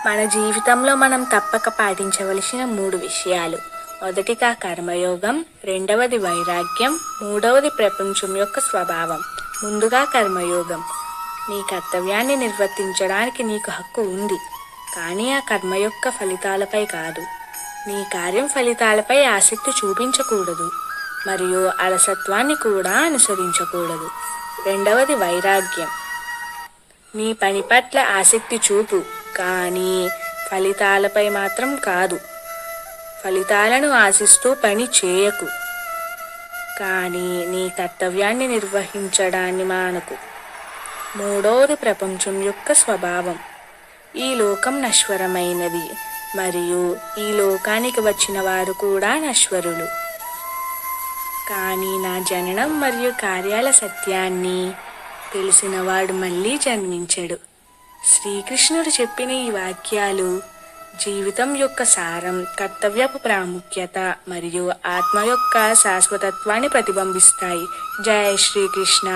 మన జీవితంలో మనం తప్పక పాటించవలసిన 3 విషయాలు. మొదటిగా కర్మయోగం, రెండవది వైరాగ్యం, మూడవది ప్రపంచం యొక్క స్వభావం. ముందుగా కర్మయోగం. నీ కర్తవ్యాన్ని నిర్వర్తించడానికి నీకు హక్కు ఉంది, కానీ ఆ కర్మ యొక్క ఫలితాలపై కాదు. నీ కార్యం ఫలితాలపై ఆసక్తి చూపించకూడదు మరియు అలసత్వాన్ని కూడా అనుసరించకూడదు. రెండవది వైరాగ్యం. నీ పని పట్ల ఆసక్తి చూపు, కానీ ఫలితాలపై మాత్రం కాదు. ఫలితాలను ఆశిస్తూ పని చేయకు, కానీ నీ కర్తవ్యాన్ని నిర్వహించడాన్ని మానకు. మూడవది ప్రపంచం యొక్క స్వభావం. ఈ లోకం నశ్వరమైనది మరియు ఈ లోకానికి వచ్చిన వారు కూడా నశ్వరులు. కానీ నా జననం మరియు కార్యాల సత్యాన్ని తెలిసినవాడు మళ్ళీ జన్మించడు. శ్రీకృష్ణుడు చెప్పిన ఈ వాక్యాలు జీవితం యొక్క సారం, కర్తవ్యపు ప్రాముఖ్యత మరియు ఆత్మ యొక్క శాశ్వతత్వాన్ని ప్రతిబింబిస్తాయి. జై శ్రీకృష్ణ.